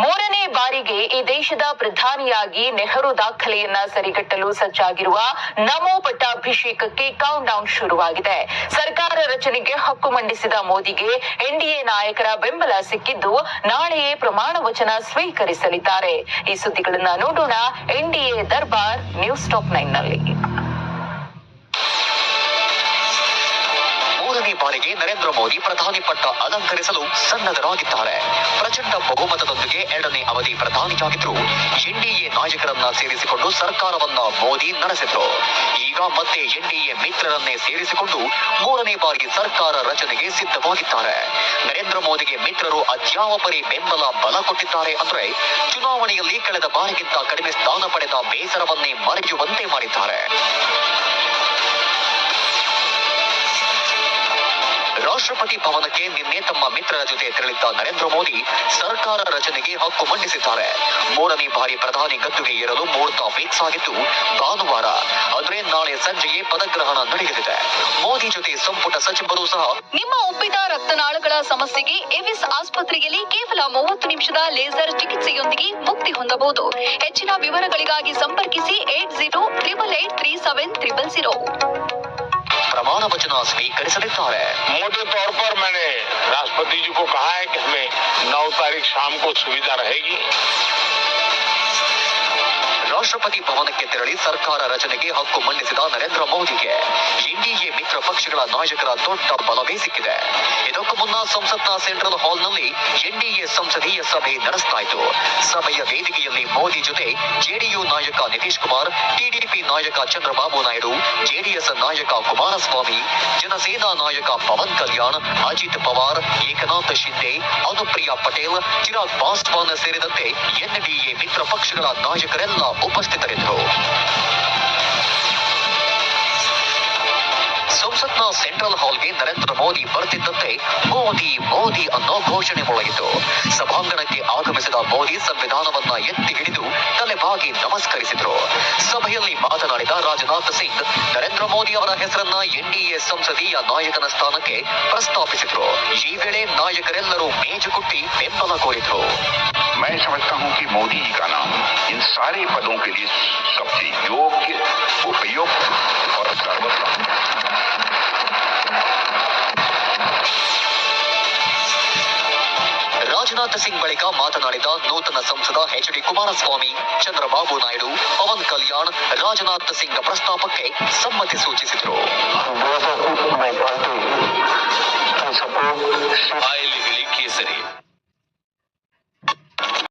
ಮೂರನೇ ಬಾರಿಗೆ ಈ ದೇಶದ ಪ್ರಧಾನಿಯಾಗಿ ನೆಹರು ದಾಖಲೆಯನ್ನ ಸರಿಗಟ್ಟಲು ಸಜ್ಜಾಗಿರುವ ನಮೋ ಪಟ್ಟಾಭಿಷೇಕಕ್ಕೆ ಕೌಂಟ್ ಡೌನ್ ಶುರುವಾಗಿದೆ. ಸರ್ಕಾರ ರಚನೆಗೆ ಹಕ್ಕು ಮಂಡಿಸಿದ ಮೋದಿಗೆ ಎನ್ಡಿಎ ನಾಯಕರ ಬೆಂಬಲ ಸಿಕ್ಕಿದ್ದು ನಾಳೆಯೇ ಪ್ರಮಾಣ ವಚನ ಸ್ವೀಕರಿಸಲಿದ್ದಾರೆ. ಈ ಸುದ್ದಿಗಳನ್ನ ನೋಡೋಣ ಎನ್ಡಿಎ ದರ್ಬಾರ್ ನ್ಯೂಸ್ ಟಾಪ್ 9 ನಲ್ಲಿ. ಮೂರನೇ ಬಾರಿಗೆ ನರೇಂದ್ರ ಮೋದಿ ಪ್ರಧಾನಿ ಪಟ್ಟ ಅಲಂಕರಿಸಲು ಸನ್ನದ್ಧರಾಗಿದ್ದಾರೆ. ಪ್ರಚಂಡ ಬಹುಮತದೊಂದಿಗೆ ಎರಡನೇ ಅವಧಿ ಪ್ರಧಾನಿಯಾಗಿದ್ರು ಎನ್ಡಿಎ ನಾಯಕರನ್ನ ಸೇರಿಸಿಕೊಂಡು ಸರ್ಕಾರವನ್ನ ಮೋದಿ ನಡೆಸಿದ್ರು. ಈಗ ಮತ್ತೆ ಎನ್ಡಿಎ ಮಿತ್ರರನ್ನೇ ಸೇರಿಸಿಕೊಂಡು ಮೂರನೇ ಬಾರಿಗೆ ಸರ್ಕಾರ ರಚನೆಗೆ ಸಿದ್ಧವಾಗಿದ್ದಾರೆ. ನರೇಂದ್ರ ಮೋದಿಗೆ ಮಿತ್ರರು ಅದ್ಯಾವ ಪರಿ ಬೆಂಬಲ ಬಲ ಕೊಟ್ಟಿದ್ದಾರೆ ಅಂದ್ರೆ ಚುನಾವಣೆಯಲ್ಲಿ ಕಳೆದ ಬಾರಿಗಿಂತ ಕಡಿಮೆ ಸ್ಥಾನ ಪಡೆದ ಬೇಸರವನ್ನೇ ಮರೆಯುವಂತೆ ಮಾಡಿದ್ದಾರೆ. ರಾಷ್ಟ್ರಪತಿ ಭವನಕ್ಕೆ ನಿನ್ನೆ ತಮ್ಮ ಮಿತ್ರರ ಜೊತೆ ತೆರಳಿದ್ದ ನರೇಂದ್ರ ಮೋದಿ ಸರ್ಕಾರ ರಚನೆಗೆ ಹಕ್ಕು ಮಂಡಿಸಿದ್ದಾರೆ. ಮೂರನೇ ಬಾರಿ ಪ್ರಧಾನಿ ಗದ್ದುಗೆ ಏರಲು ಮುಹೂರ್ತ ಫಿಕ್ಸ್ ಆಗಿದ್ದು ಭಾನುವಾರ, ಅಂದ್ರೆ ನಾಳೆ ಸಂಜೆಯೇ ಪದಗ್ರಹಣ ನಡೆಯಲಿದೆ. ಮೋದಿ ಜೊತೆ ಸಂಪುಟ ಸಚಿವರು ಸಹ. ನಿಮ್ಮ ಉಬ್ಬಿದ ರಕ್ತನಾಳಗಳ ಸಮಸ್ಯೆಗೆ ಎವಿಸ್ ಆಸ್ಪತ್ರೆಯಲ್ಲಿ ಕೇವಲ 30 ನಿಮಿಷದ ಲೇಸರ್ ಚಿಕಿತ್ಸೆಯೊಂದಿಗೆ ಮುಕ್ತಿ ಹೊಂದಬಹುದು. ಹೆಚ್ಚಿನ ವಿವರಗಳಿಗಾಗಿ ಸಂಪರ್ಕಿಸಿ 8088837000. ಪ್ರಮಾಣ ವಚನ ಸ್ವೀಕರಿಸಲಿದ್ದಾರೆ. मोटे तौर पर मैंने राष्ट्रपति जी को कहा है कि हमें 9 तारीख शाम को सुविधा रहेगी. ರಾಷ್ಟ್ರಪತಿ ಭವನಕ್ಕೆ ತೆರಳಿ ಸರ್ಕಾರ ರಚನೆಗೆ ಹಕ್ಕು ಮಂಡಿಸಿದ ನರೇಂದ್ರ ಮೋದಿಗೆ ಎನ್ಡಿಎ ಮಿತ್ರ ಪಕ್ಷಗಳ ನಾಯಕರ ದೊಡ್ಡ ಬಲವೇ ಸಿಕ್ಕಿದೆ. ಇದಕ್ಕೂ ಮುನ್ನ ಸಂಸತ್ನ ಸೆಂಟ್ರಲ್ ಹಾಲ್ನಲ್ಲಿ ಎನ್ಡಿಎ ಸಂಸದೀಯ ಸಭೆ ನಡೆಸಲಾಯಿತು. ಸಭೆಯ ವೇದಿಕೆಯಲ್ಲಿ ಮೋದಿ ಜೊತೆ ಜೆಡಿಯು ನಾಯಕ ನಿತೀಶ್ ಕುಮಾರ್, ಟಿಡಿಪಿ ನಾಯಕ ಚಂದ್ರಬಾಬು ನಾಯ್ಡು, ಜೆಡಿಎಸ್ ನಾಯಕ ಕುಮಾರಸ್ವಾಮಿ, ಜನಸೇನಾ ನಾಯಕ ಪವನ್ ಕಲ್ಯಾಣ್, ಅಜಿತ್ ಪವಾರ್, ಏಕನಾಥ್ ಶಿಂದೆ, ಅನುಪ್ರಿಯಾ ಪಟೇಲ್, ಚಿರಾಗ್ ಪಾಸ್ವಾನ್ ಸೇರಿದಂತೆ ಎನ್ಡಿಎ ಮಿತ್ರ ಪಕ್ಷಗಳ ನಾಯಕರೆಲ್ಲ ಉಪಸ್ಥಿತರಿದ್ದರು. ಸಂಸತ್ನ ಸೆಂಟ್ರಲ್ ಹಾಲ್ಗೆ ನರೇಂದ್ರ ಮೋದಿ ಬರ್ತಿದ್ದಂತೆ ಮೋದಿ ಮೋದಿ ಅನ್ನೋ ಘೋಷಣೆ ಮೊಳಗಿತು. ಸಭಾಂಗಣಕ್ಕೆ ಆಗಮಿಸಿದ ಮೋದಿ ಸಂವಿಧಾನವನ್ನ ಎತ್ತಿ ಹಿಡಿದು ತಲೆಬಾಗಿ ನಮಸ್ಕರಿಸಿದ್ರು. ಸಭೆಯಲ್ಲಿ ಮಾತನಾಡಿದ ರಾಜನಾಥ್ ಸಿಂಗ್ ನರೇಂದ್ರ ಮೋದಿ ಅವರ ಹೆಸರನ್ನ ಎನ್ಡಿಎ ಸಂಸದೀಯ ನಾಯಕನ ಸ್ಥಾನಕ್ಕೆ ಪ್ರಸ್ತಾಪಿಸಿದ್ರು. ಈ ವೇಳೆ ನಾಯಕರೆಲ್ಲರೂ ಮೇಜುಕುಟ್ಟಿ ಬೆಂಬಲ ಕೋರಿದ್ರು. मैं समझता हूं कि मोदी जी का नाम इन सारे पदों के लिए सबसे योग्य, उपयुक्त और सर्वोत्तम. ರಾಜನಾಥ್ ಸಿಂಗ್ ಬಳಿಕ ಮಾತನಾಡಿದ ನೂತನ ಸಂಸದ ಎಚ್.ಡಿ. ಕುಮಾರಸ್ವಾಮಿ, ಚಂದ್ರಬಾಬು ನಾಯ್ಡು, ಪವನ್ ಕಲ್ಯಾಣ್ ರಾಜನಾಥ್ ಸಿಂಗ್ ಪ್ರಸ್ತಾಪಕ್ಕೆ ಸಮ್ಮತಿ ಸೂಚಿಸಿದರು. ಕೇಸರಿ